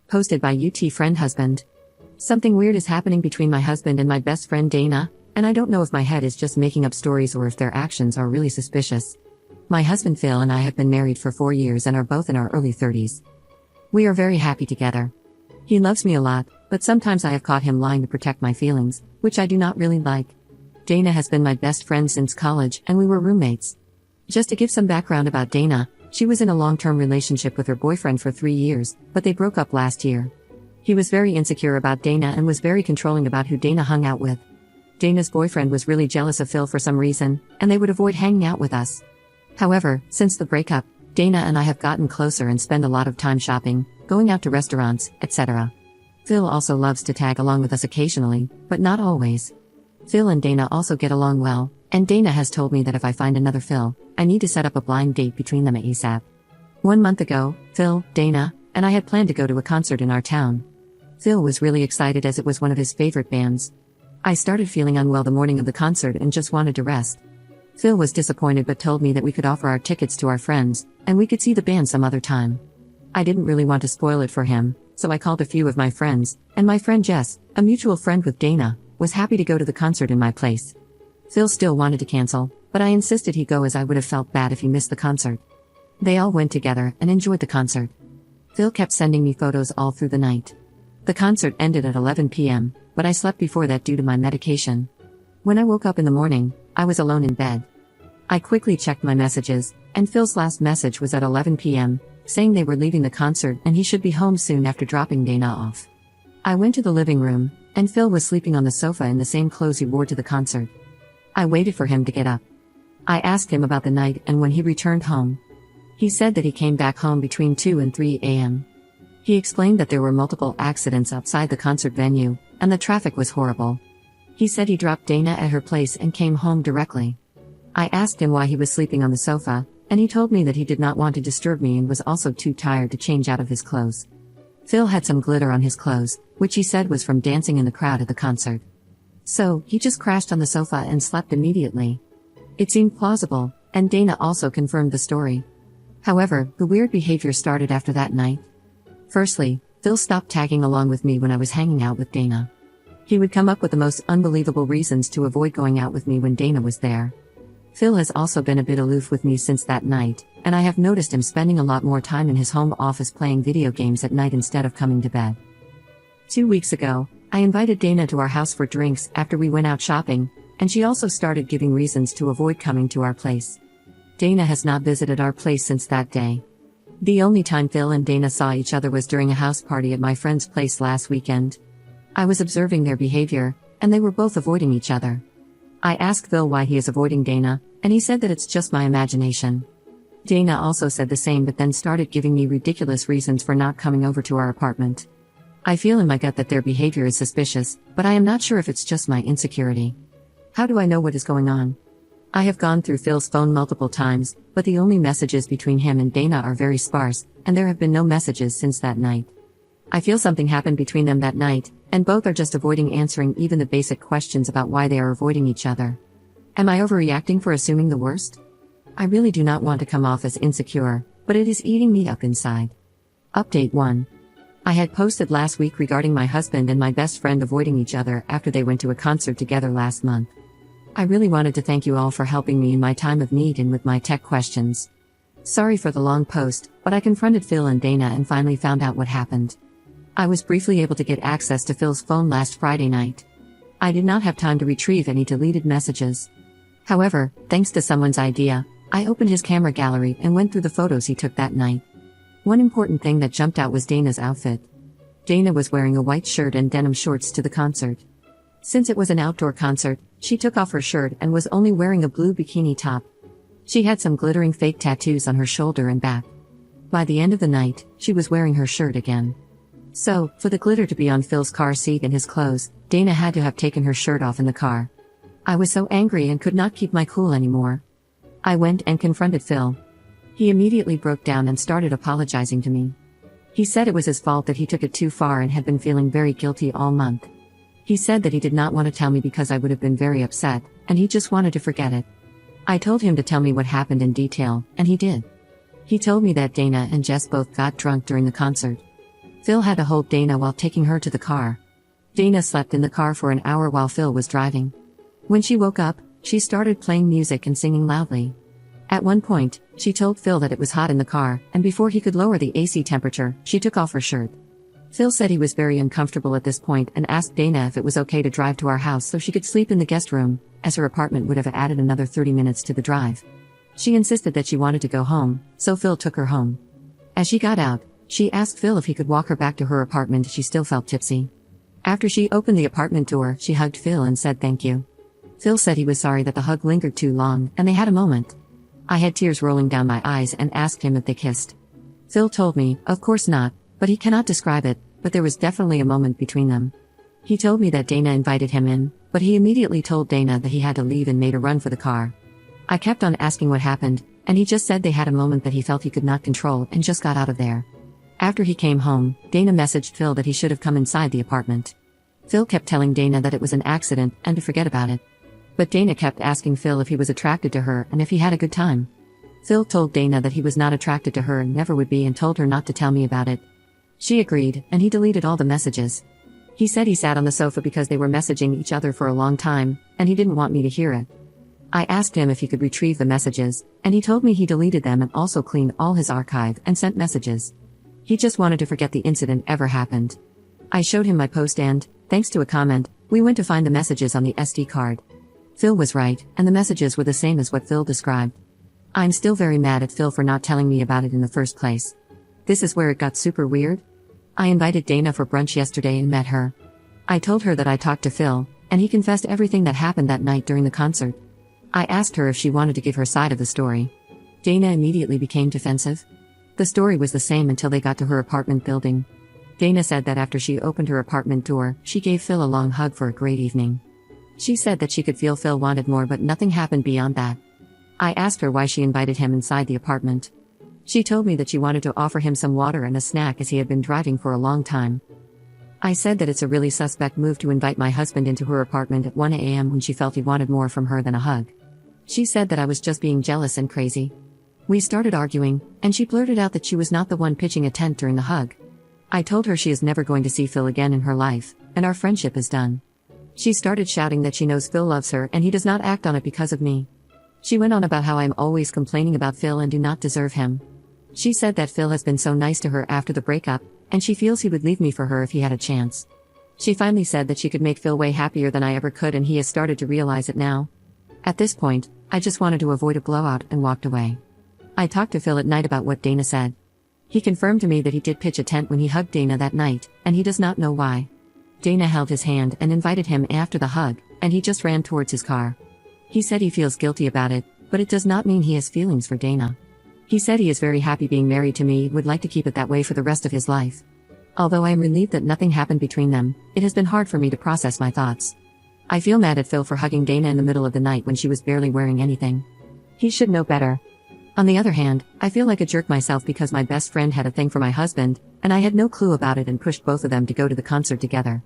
Posted by UT friend husband. Something weird is happening between my husband and my best friend Dana, and I don't know if my head is just making up stories or if their actions are really suspicious. My husband Phil and I have been married for 4 years and are both in our early 30s. We are very happy together. He loves me a lot, but sometimes I have caught him lying to protect my feelings, which I do not really like. Dana has been my best friend since college and we were roommates. Just to give some background about Dana, she was in a long-term relationship with her boyfriend for 3 years, but they broke up last year. He was very insecure about Dana and was very controlling about who Dana hung out with. Dana's boyfriend was really jealous of Phil for some reason, and they would avoid hanging out with us. However, since the breakup, Dana and I have gotten closer and spend a lot of time shopping, going out to restaurants, etc. Phil also loves to tag along with us occasionally, but not always. Phil and Dana also get along well, and Dana has told me that if I find another Phil, I need to set up a blind date between them ASAP. 1 month ago, Phil, Dana, and I had planned to go to a concert in our town. Phil was really excited as it was one of his favorite bands. I started feeling unwell the morning of the concert and just wanted to rest. Phil was disappointed but told me that we could offer our tickets to our friends, and we could see the band some other time. I didn't really want to spoil it for him, so I called a few of my friends, and my friend Jess, a mutual friend with Dana, was happy to go to the concert in my place. Phil still wanted to cancel, but I insisted he go as I would have felt bad if he missed the concert. They all went together and enjoyed the concert. Phil kept sending me photos all through the night. The concert ended at 11 p.m., but I slept before that due to my medication. When I woke up in the morning, I was alone in bed. I quickly checked my messages, and Phil's last message was at 11 p.m., saying they were leaving the concert and he should be home soon after dropping Dana off. I went to the living room, and Phil was sleeping on the sofa in the same clothes he wore to the concert. I waited for him to get up. I asked him about the night and when he returned home. He said that he came back home between 2 and 3 a.m. He explained that there were multiple accidents outside the concert venue, and the traffic was horrible. He said he dropped Dana at her place and came home directly. I asked him why he was sleeping on the sofa, and he told me that he did not want to disturb me and was also too tired to change out of his clothes. Phil had some glitter on his clothes, which he said was from dancing in the crowd at the concert. So, he just crashed on the sofa and slept immediately. It seemed plausible, and Dana also confirmed the story. However, the weird behavior started after that night. Firstly, Phil stopped tagging along with me when I was hanging out with Dana. He would come up with the most unbelievable reasons to avoid going out with me when Dana was there. Phil has also been a bit aloof with me since that night, and I have noticed him spending a lot more time in his home office playing video games at night instead of coming to bed. 2 weeks ago, I invited Dana to our house for drinks after we went out shopping, and she also started giving reasons to avoid coming to our place. Dana has not visited our place since that day. The only time Phil and Dana saw each other was during a house party at my friend's place last weekend. I was observing their behavior, and they were both avoiding each other. I asked Phil why he is avoiding Dana, and he said that it's just my imagination. Dana also said the same but then started giving me ridiculous reasons for not coming over to our apartment. I feel in my gut that their behavior is suspicious, but I am not sure if it's just my insecurity. How do I know what is going on? I have gone through Phil's phone multiple times, but the only messages between him and Dana are very sparse, and there have been no messages since that night. I feel something happened between them that night, and both are just avoiding answering even the basic questions about why they are avoiding each other. Am I overreacting for assuming the worst? I really do not want to come off as insecure, but it is eating me up inside. Update 1. I had posted last week regarding my husband and my best friend avoiding each other after they went to a concert together last month. I really wanted to thank you all for helping me in my time of need and with my tech questions. Sorry for the long post, but I confronted Phil and Dana and finally found out what happened. I was briefly able to get access to Phil's phone last Friday night. I did not have time to retrieve any deleted messages. However, thanks to someone's idea, I opened his camera gallery and went through the photos he took that night. One important thing that jumped out was Dana's outfit. Dana was wearing a white shirt and denim shorts to the concert. Since it was an outdoor concert, she took off her shirt and was only wearing a blue bikini top. She had some glittering fake tattoos on her shoulder and back. By the end of the night, she was wearing her shirt again. So, for the glitter to be on Phil's car seat and his clothes, Dana had to have taken her shirt off in the car. I was so angry and could not keep my cool anymore. I went and confronted Phil. He immediately broke down and started apologizing to me. He said it was his fault that he took it too far and had been feeling very guilty all month. He said that he did not want to tell me because I would have been very upset, and he just wanted to forget it. I told him to tell me what happened in detail, and he did. He told me that Dana and Jess both got drunk during the concert. Phil had to hold Dana while taking her to the car. Dana slept in the car for an hour while Phil was driving. When she woke up, she started playing music and singing loudly. At one point, she told Phil that it was hot in the car, and before he could lower the AC temperature, she took off her shirt. Phil said he was very uncomfortable at this point and asked Dana if it was okay to drive to our house so she could sleep in the guest room, as her apartment would have added another 30 minutes to the drive. She insisted that she wanted to go home, so Phil took her home. As she got out, she asked Phil if he could walk her back to her apartment. She still felt tipsy. After she opened the apartment door, she hugged Phil and said thank you. Phil said he was sorry that the hug lingered too long, and they had a moment. I had tears rolling down my eyes and asked him if they kissed. Phil told me, of course not, but he cannot describe it, but there was definitely a moment between them. He told me that Dana invited him in, but he immediately told Dana that he had to leave and made a run for the car. I kept on asking what happened, and he just said they had a moment that he felt he could not control and just got out of there. After he came home, Dana messaged Phil that he should have come inside the apartment. Phil kept telling Dana that it was an accident and to forget about it. But Dana kept asking Phil if he was attracted to her and if he had a good time. Phil told Dana that he was not attracted to her and never would be and told her not to tell me about it. She agreed, and he deleted all the messages. He said he sat on the sofa because they were messaging each other for a long time, and he didn't want me to hear it. I asked him if he could retrieve the messages, and he told me he deleted them and also cleaned all his archive and sent messages. He just wanted to forget the incident ever happened. I showed him my post and, thanks to a comment, we went to find the messages on the SD card. Phil was right, and the messages were the same as what Phil described. I'm still very mad at Phil for not telling me about it in the first place. This is where it got super weird. I invited Dana for brunch yesterday and met her. I told her that I talked to Phil, and he confessed everything that happened that night during the concert. I asked her if she wanted to give her side of the story. Dana immediately became defensive. The story was the same until they got to her apartment building. Dana said that after she opened her apartment door, she gave Phil a long hug for a great evening. She said that she could feel Phil wanted more, but nothing happened beyond that. I asked her why she invited him inside the apartment. She told me that she wanted to offer him some water and a snack as he had been driving for a long time. I said that it's a really suspect move to invite my husband into her apartment at 1 a.m. when she felt he wanted more from her than a hug. She said that I was just being jealous and crazy. We started arguing, and she blurted out that she was not the one pitching a tent during the hug. I told her she is never going to see Phil again in her life, and our friendship is done. She started shouting that she knows Phil loves her and he does not act on it because of me. She went on about how I'm always complaining about Phil and do not deserve him. She said that Phil has been so nice to her after the breakup, and she feels he would leave me for her if he had a chance. She finally said that she could make Phil way happier than I ever could, and he has started to realize it now. At this point, I just wanted to avoid a blowout and walked away. I talked to Phil at night about what Dana said. He confirmed to me that he did pitch a tent when he hugged Dana that night, and he does not know why. Dana held his hand and invited him after the hug, and he just ran towards his car. He said he feels guilty about it, but it does not mean he has feelings for Dana. He said he is very happy being married to me, would like to keep it that way for the rest of his life. Although I am relieved that nothing happened between them, it has been hard for me to process my thoughts. I feel mad at Phil for hugging Dana in the middle of the night when she was barely wearing anything. He should know better. On the other hand, I feel like a jerk myself because my best friend had a thing for my husband, and I had no clue about it and pushed both of them to go to the concert together.